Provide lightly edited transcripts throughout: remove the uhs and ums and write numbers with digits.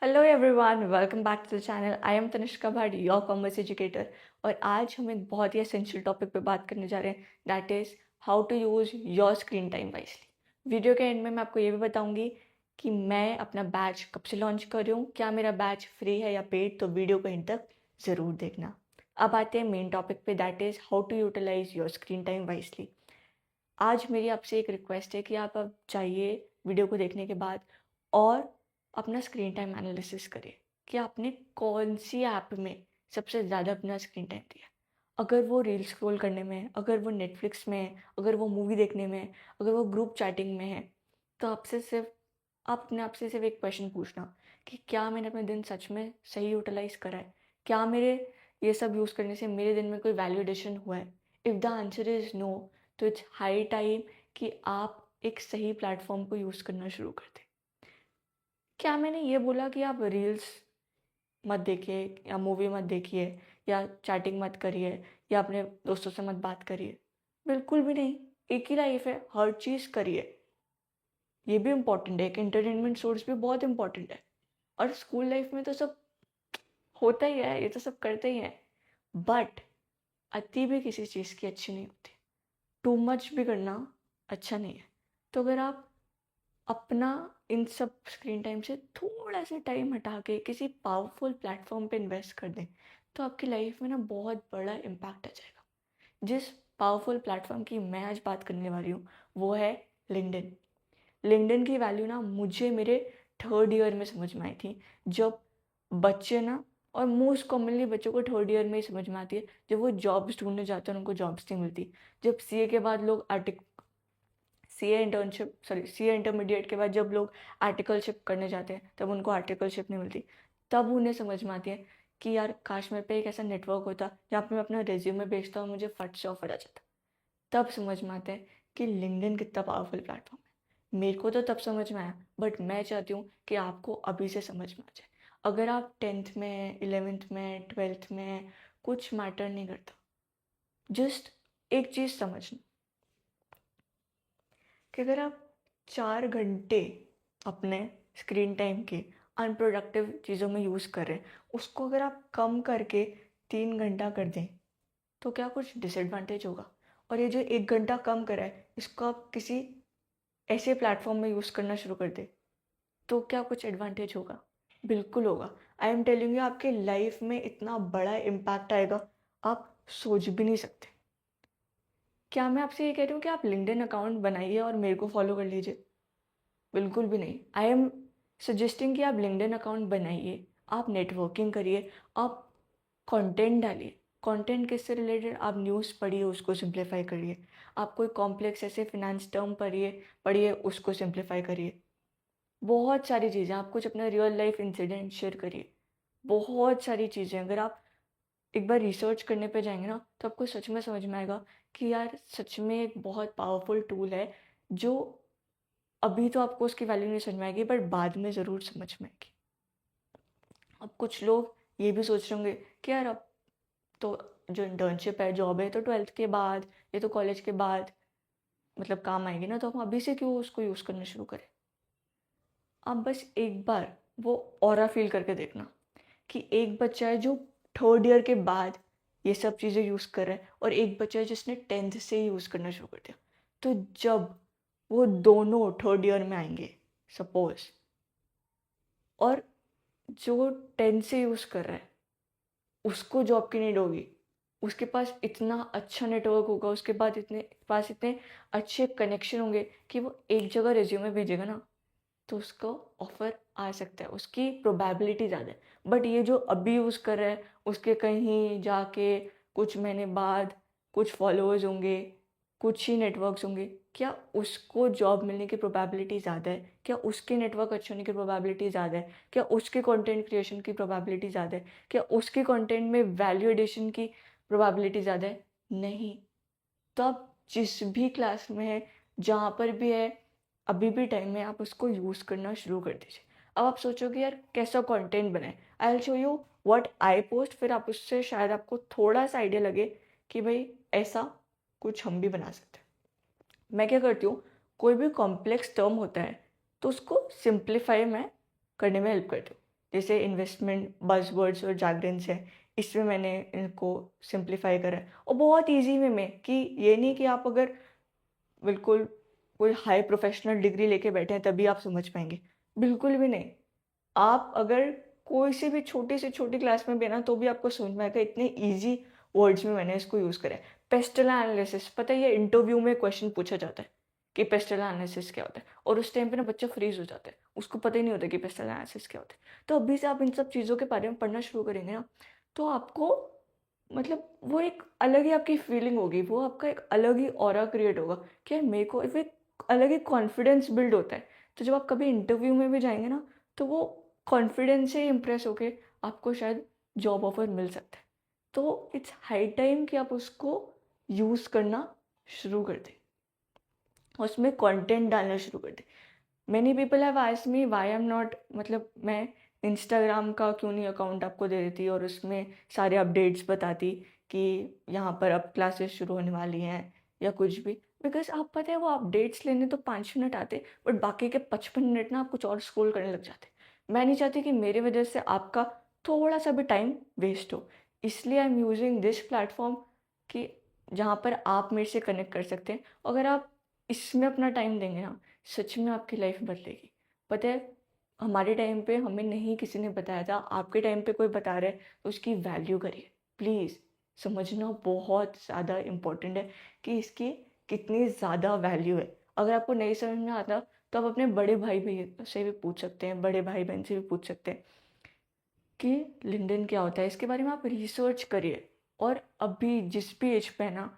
Hello everyone, welcome back to the channel. I am Tanishka Bhatt, your commerce educator. और आज हम एक बहुत ही एसेंशियल टॉपिक पे बात करने जा रहे हैं, that is how to use your screen time wisely. Video के एंड में मैं आपको ये भी बताऊंगी कि मैं अपना बैच कब से लॉन्च कर रही हूँ, क्या मेरा बैच फ्री है या पेड, तो वीडियो को एंड तक ज़रूर देखना। अब आते हैं मेन टॉपिक पे, that is how to utilize your screen time wisely. आज मेरी आपसे एक रिक्वेस्ट है कि आप अब चाहिए वीडियो को देखने के बाद और अपना स्क्रीन टाइम एनालिसिस करें कि आपने कौन सी ऐप में सबसे ज़्यादा अपना स्क्रीन टाइम दिया। अगर वो रील स्क्रॉल करने में है, अगर वो नेटफ्लिक्स में है, अगर वो मूवी देखने में है, अगर वो ग्रुप चैटिंग में है, तो आप अपने आप से सिर्फ एक क्वेश्चन पूछना कि क्या मैंने अपना दिन सच में सही यूटिलाइज करा है, क्या मेरे ये सब यूज़ करने से मेरे दिन में कोई वैल्यू एडिशन हुआ है। If the answer is no, तो इट्स हाई टाइम कि आप एक सही प्लेटफॉर्म को यूज़ करना शुरू कर दें। क्या मैंने ये बोला कि आप रील्स मत देखिए या मूवी मत देखिए या चैटिंग मत करिए या अपने दोस्तों से मत बात करिए? बिल्कुल भी नहीं। एक ही लाइफ है, हर चीज़ करिए। ये भी इम्पोर्टेंट है, एक एंटरटेनमेंट सोर्स भी बहुत इम्पोर्टेंट है। और स्कूल लाइफ में तो सब होता ही है, ये तो सब करते ही हैं। बट अति भी किसी चीज़ की अच्छी नहीं होती। टू मच भी करना अच्छा नहीं है। तो अगर आप अपना इन सब स्क्रीन टाइम से थोड़ा सा टाइम हटा के किसी पावरफुल प्लेटफॉर्म पे इन्वेस्ट कर दें, तो आपकी लाइफ में ना बहुत बड़ा इम्पैक्ट आ जाएगा। जिस पावरफुल प्लेटफॉर्म की मैं आज बात करने वाली हूँ वो है लिंक्डइन। लिंक्डइन की वैल्यू ना मुझे मेरे थर्ड ईयर में समझ में आई थी, जब बच्चे ना, और मोस्ट कॉमनली बच्चों को थर्ड ईयर में ही समझ में आती है, जब वो जॉब्स ढूंढने जाते हैं उनको जॉब्स नहीं मिलती। जब सीए के बाद लोग सीए इंटरमीडिएट के बाद जब लोग आर्टिकलशिप करने जाते हैं तब उनको आर्टिकलशिप नहीं मिलती। तब उन्हें समझ में आती है कि यार काश मेरे पे एक ऐसा नेटवर्क होता जहाँ पे मैं अपना रिज्यूमे भेजता और मुझे फट से ऑफर आ जाता। तब समझ में आता है कि लिंक्डइन कितना पावरफुल प्लेटफॉर्म है। मेरे को तो तब समझ में आया, बट मैं चाहती हूँ कि आपको अभी से समझ में आ जाए। अगर आप 10th में हैं, 11th में हैं, 12th में हैं, कुछ मैटर नहीं करता। जस्ट एक चीज़ समझना कि अगर आप 4 घंटे अपने स्क्रीन टाइम के अनप्रोडक्टिव चीज़ों में यूज़ कर रहे हैं, उसको अगर आप कम करके 3 घंटा कर दें, तो क्या कुछ डिसएडवांटेज होगा? और ये जो 1 घंटा कम करा है, इसको आप किसी ऐसे प्लेटफॉर्म में यूज़ करना शुरू कर दें, तो क्या कुछ एडवांटेज होगा? बिल्कुल होगा। आई एम टेलिंग यू, आपके लाइफ में इतना बड़ा इम्पैक्ट आएगा, आप सोच भी नहीं सकते। क्या मैं आपसे ये कह रही हूँ कि आप लिंक्डइन अकाउंट बनाइए और मेरे को फॉलो कर लीजिए? बिल्कुल भी नहीं। आई एम सजेस्टिंग कि आप लिंक्डइन अकाउंट बनाइए, आप नेटवर्किंग करिए, आप कंटेंट डालिए। कंटेंट किससे रिलेटेड? आप न्यूज़ पढ़िए, उसको सिंप्लीफाई करिए। आप कोई कॉम्प्लेक्स ऐसे फिनेंस टर्म पढ़िए पढ़िए उसको सिंप्लीफाई करिए। बहुत सारी चीज़ें, आप कुछ अपना रियल लाइफ इंसिडेंट शेयर करिए। बहुत सारी चीज़ें अगर आप एक बार रिसर्च करने पे जाएंगे ना, तो आपको सच में समझ में आएगा कि यार सच में एक बहुत पावरफुल टूल है, जो अभी तो आपको उसकी वैल्यू नहीं समझ में आएगी, बट बाद में ज़रूर समझ में आएगी। अब कुछ लोग ये भी सोच रहे होंगे कि यार अब तो जो इंटर्नशिप है, जॉब है, तो 12th के बाद या तो कॉलेज के बाद मतलब काम आएगी ना, तो हम अभी से क्यों उसको यूज़ करना शुरू करें? आप बस एक बार वो ऑरा फील करके देखना कि एक बच्चा है जो थर्ड ईयर के बाद ये सब चीज़ें यूज़ कर रहा है, और एक बच्चा है जिसने 10th से यूज़ करना शुरू कर दिया। तो जब वो दोनों थर्ड ईयर में आएंगे सपोज, और जो 10 से यूज़ कर रहा है उसको जॉब की नीड होगी, उसके पास इतना अच्छा नेटवर्क होगा, उसके बाद इतने अच्छे कनेक्शन होंगे कि वो एक जगह रिज्यूमे भेजेगा ना, तो उसको ऑफ़र आ सकता है, उसकी प्रोबेबिलिटी ज़्यादा है। बट ये जो अभी यूज़ कर रहा है, उसके कहीं जाके कुछ महीने बाद कुछ फॉलोअर्स होंगे, कुछ ही नेटवर्क्स होंगे, क्या उसको जॉब मिलने की प्रोबेबिलिटी ज़्यादा है? क्या उसके नेटवर्क अच्छे होने की प्रोबेबिलिटी ज़्यादा है? क्या उसके कंटेंट क्रिएशन की प्रोबेबिलिटी ज़्यादा है? क्या उसके कंटेंट में वैल्यू एडिशन की प्रोबेबिलिटी ज़्यादा है? नहीं। तो आप जिस भी क्लास में है, जहाँ पर भी है, अभी भी टाइम है, आप उसको यूज़ करना शुरू कर दीजिए। अब आप सोचोगे यार कैसा कंटेंट बनाए? I will show you what I post, फिर आप उससे शायद आपको थोड़ा सा आइडिया लगे कि भाई ऐसा कुछ हम भी बना सकते हैं। मैं क्या करती हूँ, कोई भी कॉम्प्लेक्स टर्म होता है तो उसको सिंप्लीफाई मैं करने में हेल्प करती हूँ। जैसे इन्वेस्टमेंट बज़वर्ड्स और जार्गन्स है, इसमें मैंने इनको सिंप्लीफाई करा है और बहुत ईज़ी वे में, कि ये नहीं कि आप अगर बिल्कुल कोई हाई प्रोफ़ेशनल डिग्री लेके बैठे हैं तभी आप समझ पाएँगे, बिल्कुल भी नहीं। आप अगर कोई सी भी छोटी से छोटी क्लास में भी है ना, तो भी आपको समझ में आएगा, इतने ईज़ी वर्ड्स में मैंने इसको यूज़ करा है। पेस्टल एनालिसिस, पता है ये इंटरव्यू में क्वेश्चन पूछा जाता है कि पेस्टल एनालिसिस क्या होता है, और उस टाइम पे ना बच्चा फ्रीज़ हो जाता है, उसको पता ही नहीं होता कि पेस्टल एनालिसिस क्या होता है। तो अभी से आप इन सब चीज़ों के बारे में पढ़ना शुरू करेंगे ना, तो आपको मतलब वो एक अलग ही आपकी फीलिंग होगी, वो आपका एक अलग ही ऑरा क्रिएट होगा कि यार मेरे को, वो एक अलग ही कॉन्फिडेंस बिल्ड होता है। तो जब आप कभी इंटरव्यू में भी जाएँगे ना, तो वो कॉन्फिडेंस से इम्प्रेस होके आपको शायद जॉब ऑफ़र मिल सकता है। तो इट्स हाई टाइम कि आप उसको यूज़ करना शुरू कर दें, उसमें कंटेंट डालना शुरू कर दें। Many people have asked me why I am not, मतलब मैं इंस्टाग्राम का क्यों नहीं अकाउंट आपको दे देती और उसमें सारे अपडेट्स बताती कि यहाँ पर अब क्लासेस शुरू होने वाली हैं या कुछ भी। बिकॉज आप पता है वो अपडेट्स लेने तो 5 मिनट आते, बट बाकी के 55 मिनट ना आप कुछ और स्क्रॉल करने लग जाते। मैं नहीं चाहती कि मेरी वजह से आपका थोड़ा सा भी टाइम वेस्ट हो, इसलिए आई एम यूजिंग दिस प्लेटफॉर्म कि जहाँ पर आप मेरे से कनेक्ट कर सकते हैं। अगर आप इसमें अपना टाइम देंगे ना, सच में आपकी लाइफ बदलेगी। पता है हमारे टाइम पे हमें नहीं किसी ने बताया था, आपके टाइम पे कोई बता रहा है तो उसकी वैल्यू करिए प्लीज़। समझना बहुत ज़्यादा इम्पोर्टेंट है कि इसकी कितनी ज़्यादा वैल्यू है। अगर आपको नहीं समझ में आता तो आप अपने बड़े भाई भैया से भी पूछ सकते हैं, बड़े भाई बहन से भी पूछ सकते हैं कि लिंक्डइन क्या होता है, इसके बारे में आप रिसर्च करिए। और अभी जिस भी एज पे है ना,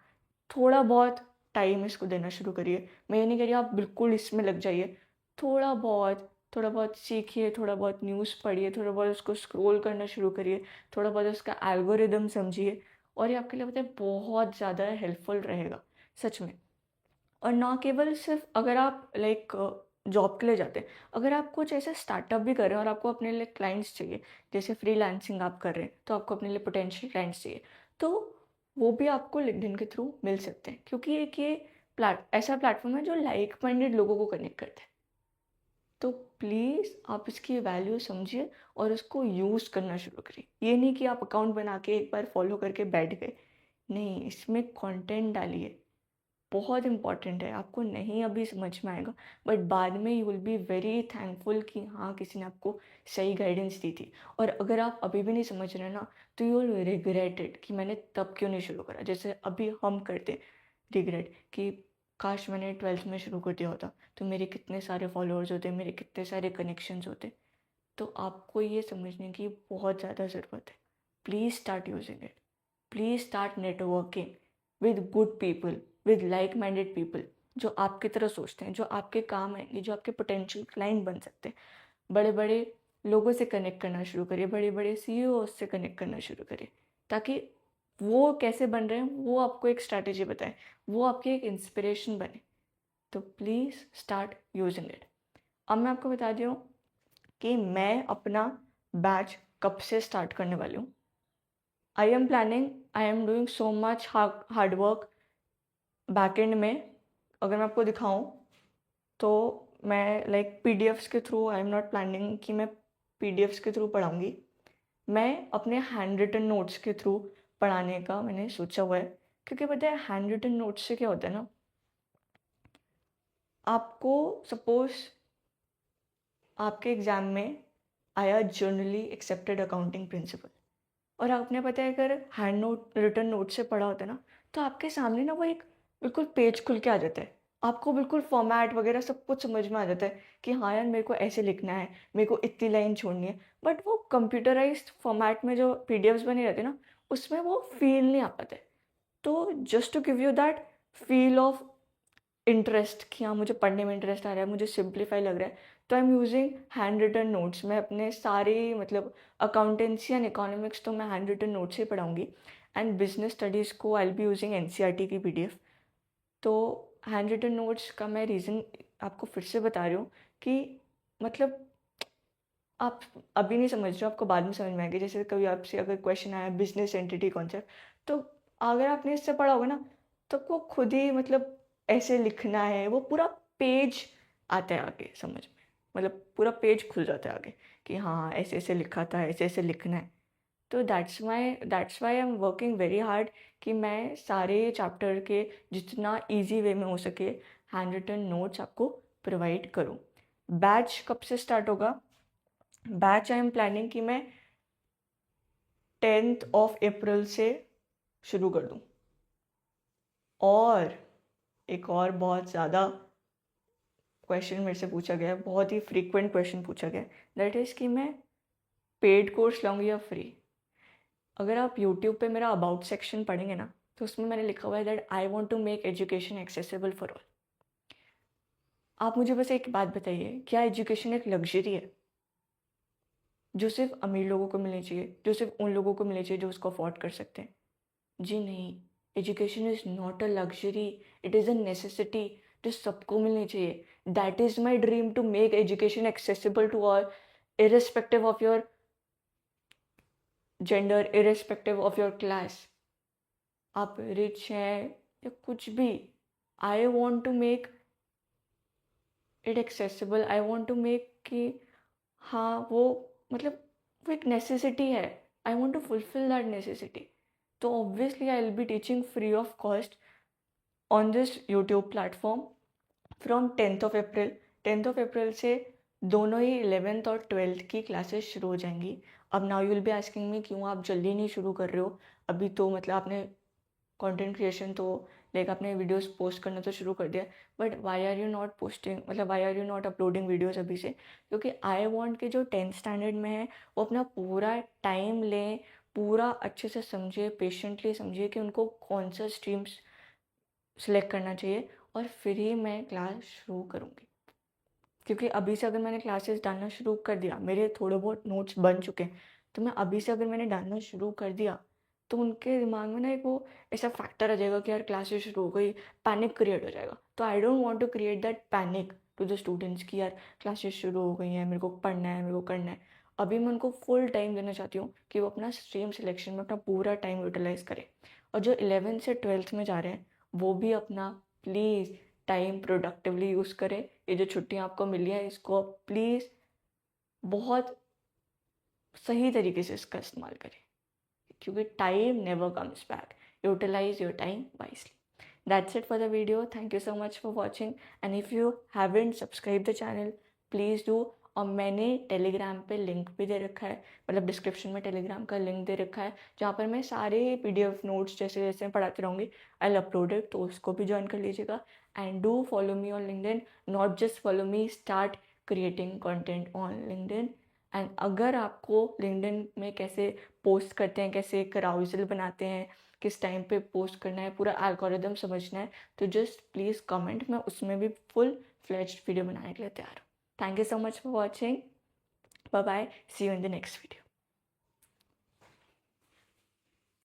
थोड़ा बहुत टाइम इसको देना शुरू करिए। मैं ये नहीं कह रही आप बिल्कुल इसमें लग जाइए, थोड़ा बहुत सीखिए, थोड़ा बहुत न्यूज़ पढ़िए, थोड़ा बहुत उसको स्क्रॉल करना शुरू करिए, थोड़ा बहुत उसका एल्गोरिदम समझिए, और ये आपके लिए पता है बहुत ज़्यादा हेल्पफुल रहेगा, सच में। और ना केवल सिर्फ अगर आप लाइक जॉब के लिए जाते हैं, अगर आप कुछ ऐसे स्टार्टअप भी कर रहे हैं और आपको अपने लिए क्लाइंट्स चाहिए, जैसे फ्रीलांसिंग आप कर रहे हैं तो आपको अपने लिए पोटेंशियल क्लाइंट्स चाहिए, तो वो भी आपको लिंक्डइन के थ्रू मिल सकते हैं, क्योंकि एक ये ऐसा प्लेटफॉर्म है जो लाइक माइंडेड लोगों को कनेक्ट करता है। तो प्लीज़ आप इसकी वैल्यू समझिए और उसको यूज़ करना शुरू करिए। ये नहीं कि आप अकाउंट बना के एक बार फॉलो करके बैठ गए, नहीं, इसमें कंटेंट डालिए। बहुत इम्पॉर्टेंट है, आपको नहीं अभी समझ में आएगा, बट बाद में you will be very thankful कि हाँ किसी ने आपको सही गाइडेंस दी थी। और अगर आप अभी भी नहीं समझ रहे ना, तो यू विल रिग्रेट इट कि मैंने तब क्यों नहीं शुरू करा, जैसे अभी हम करते रिग्रेट कि काश मैंने 12th में शुरू कर दिया होता, तो मेरे कितने सारे फॉलोअर्स होते, मेरे कितने सारे कनेक्शंस होते। तो आपको ये समझने की बहुत ज़्यादा ज़रूरत है। Please start using it, please start networking with good people, with like minded people, जो आपकी तरह सोचते हैं, जो आपके काम आएंगे, जो आपके पोटेंशियल क्लाइंट बन सकते हैं। बड़े बड़े लोगों से कनेक्ट करना शुरू करिए, बड़े बड़े सीईओ से कनेक्ट करना शुरू करिए, ताकि वो कैसे बन रहे हैं वो आपको एक स्ट्रैटेजी बताएं, वो आपकी एक इंस्पिरेशन बने। तो प्लीज़ स्टार्ट यूजिंग इट। अब मैं आपको बता दी हूँ कि मैं अपना बैच कब से स्टार्ट करने वाली हूँ। I am doing so much hard work backend में। अगर मैं आपको दिखाऊं तो मैं लाइक पीडीएफ्स के through, I am not planning कि मैं पीडीएफ्स के थ्रू पढ़ाऊंगी। मैं अपने हैंड रिटन नोट्स के थ्रू पढ़ाने का मैंने सोचा हुआ है, क्योंकि पता है हैंड रिटन नोट्स से क्या होता है ना, आपको सपोज आपके एग्ज़ाम में आया जर्नली एक्सेप्टेड अकाउंटिंग प्रिंसिपल, और आपने पता है अगर हैंड नोट रिटन नोट से पढ़ा होता है ना, तो आपके सामने ना वो एक बिल्कुल पेज खुल के आ जाता है, आपको बिल्कुल फॉर्मेट वगैरह सब कुछ समझ में आ जाता है कि हाँ यार मेरे को ऐसे लिखना है, मेरे को इतनी लाइन छोड़नी है। बट वो कंप्यूटराइज्ड फॉर्मेट में जो पीडीएफ्स बनी रहती है ना, उसमें वो फील नहीं आ पाता है। तो just to give you that feel of interest कि हाँ मुझे पढ़ने में इंटरेस्ट आ रहा है, मुझे सिंप्लीफाई लग रहा है, तो I am using hand written notes. मैं अपने सारे मतलब अकाउंटेंसी एंड इकोनॉमिक्स तो मैं हैंड रिटन नोट्स ही पढ़ाऊँगी, एंड बिजनेस स्टडीज़ को आई बी यूजिंग एनसीईआरटी की पीडीएफ। तो हैंड रिटन नोट्स का मैं रीज़न आपको फिर से बता रही हूँ कि मतलब आप अभी नहीं समझ रहे हो, आपको बाद में समझ में आएगी। जैसे कभी आपसे अगर क्वेश्चन आया बिजनेस एंटिटी कॉन्सेप्ट, तो अगर आपने इससे पढ़ा होगा ना, तो वो खुद ही मतलब ऐसे लिखना है, वो पूरा पेज आता है आगे समझ में। मतलब पूरा पेज खुल जाता है आगे कि हाँ ऐसे ऐसे लिखा था, ऐसे ऐसे लिखना है। तो that's why I am working very hard कि मैं सारे चैप्टर के जितना इजी वे में हो सके हैंड रिटन नोट्स आपको प्रोवाइड करूँ। बैच कब से स्टार्ट होगा? बैच आई एम प्लानिंग कि मैं 10th of April से शुरू कर दूँ। और एक और बहुत ज़्यादा क्वेश्चन मेरे से पूछा गया है, बहुत ही फ्रीक्वेंट क्वेश्चन पूछा गया है, दैट इज़ कि मैं पेड कोर्स लूँगी या फ्री। अगर आप यूट्यूब पे मेरा अबाउट सेक्शन पढ़ेंगे ना, तो उसमें मैंने लिखा हुआ है that I want to make education accessible for all. आप मुझे बस एक बात बताइए, क्या एजुकेशन एक लग्जरी है जो सिर्फ अमीर लोगों को मिलनी चाहिए, जो सिर्फ उन लोगों को मिलनी चाहिए जो उसको अफोर्ड कर सकते हैं? जी नहीं, education is not a luxury, it is a necessity जो सबको मिलनी चाहिए। That is my dream, to make education accessible to all, irrespective of your gender, irrespective of your class. आप रिच हैं या कुछ भी, I want to make it accessible. I want to make कि हाँ वो मतलब वो एक नेसेसिटी है, I want to fulfil that necessity. तो obviously I will be teaching free of cost on this YouTube platform from 10th of April। 10th of April से दोनों ही 11th और 12th की क्लासेस शुरू हो जाएंगी। अब now you will be asking me क्यों आप जल्दी नहीं शुरू कर रहे हो? अभी तो मतलब आपने कंटेंट क्रिएशन तो लाइक आपने वीडियोस पोस्ट करना तो शुरू कर दिया, but why are you not posting, मतलब why are you not uploading videos अभी से? क्योंकि आई वॉन्ट के जो 10th स्टैंडर्ड में है वो अपना पूरा टाइम लें, पूरा अच्छे से समझे, पेशेंटली समझे कि उनको कौन सा स्ट्रीम्स सिलेक्ट करना चाहिए, और फिर ही मैं क्लास शुरू करूँगी। क्योंकि अभी से अगर मैंने क्लासेस डालना शुरू कर दिया, मेरे थोड़े बहुत नोट्स बन चुके हैं, तो मैं अभी से अगर मैंने डालना शुरू कर दिया तो उनके दिमाग में ना एक वो ऐसा फैक्टर आ जाएगा कि यार क्लासेस शुरू हो गई, पैनिक क्रिएट हो जाएगा। तो I don't want to create that panic to the students कि यार क्लासेस शुरू हो गई हैं, मेरे को पढ़ना है, मेरे को करना है। अभी मैं उनको फुल टाइम देना चाहती हूँ कि वो अपना स्ट्रीम सिलेक्शन में अपना पूरा टाइम यूटिलाइज करें। और जो 11th से 12th में जा रहे हैं वो भी अपना प्लीज़ टाइम प्रोडक्टिवली यूज़ करें। ये जो छुट्टियाँ आपको मिली हैं इसको प्लीज़ बहुत सही तरीके से इसका इस्तेमाल करें, क्योंकि time never comes back. Utilize your time wisely. That's it for the video. Thank you so much for watching. And if you haven't subscribed the channel, please do. और मैंने टेलीग्राम पे लिंक भी दे रखा है, मतलब डिस्क्रिप्शन में Telegram का link दे रखा है जहाँ पर मैं सारे PDF नोट्स जैसे जैसे पढ़ाती रहूँगी आई विल अपलोड इट, तो उसको भी ज्वाइन कर लीजिएगा। And do follow me on LinkedIn, not just follow me, start creating content on LinkedIn. And अगर आपको लिंक्डइन में कैसे पोस्ट करते हैं, कैसे कराउजल बनाते हैं, किस टाइम पे पोस्ट करना है, पूरा एल्गोरिदम समझना है, तो जस्ट प्लीज़ कमेंट, मैं उसमें भी फुल फ्लेज्ड वीडियो बनाने के लिए तैयार हूँ। Thank you so much for watching. Bye bye, see you in the next video.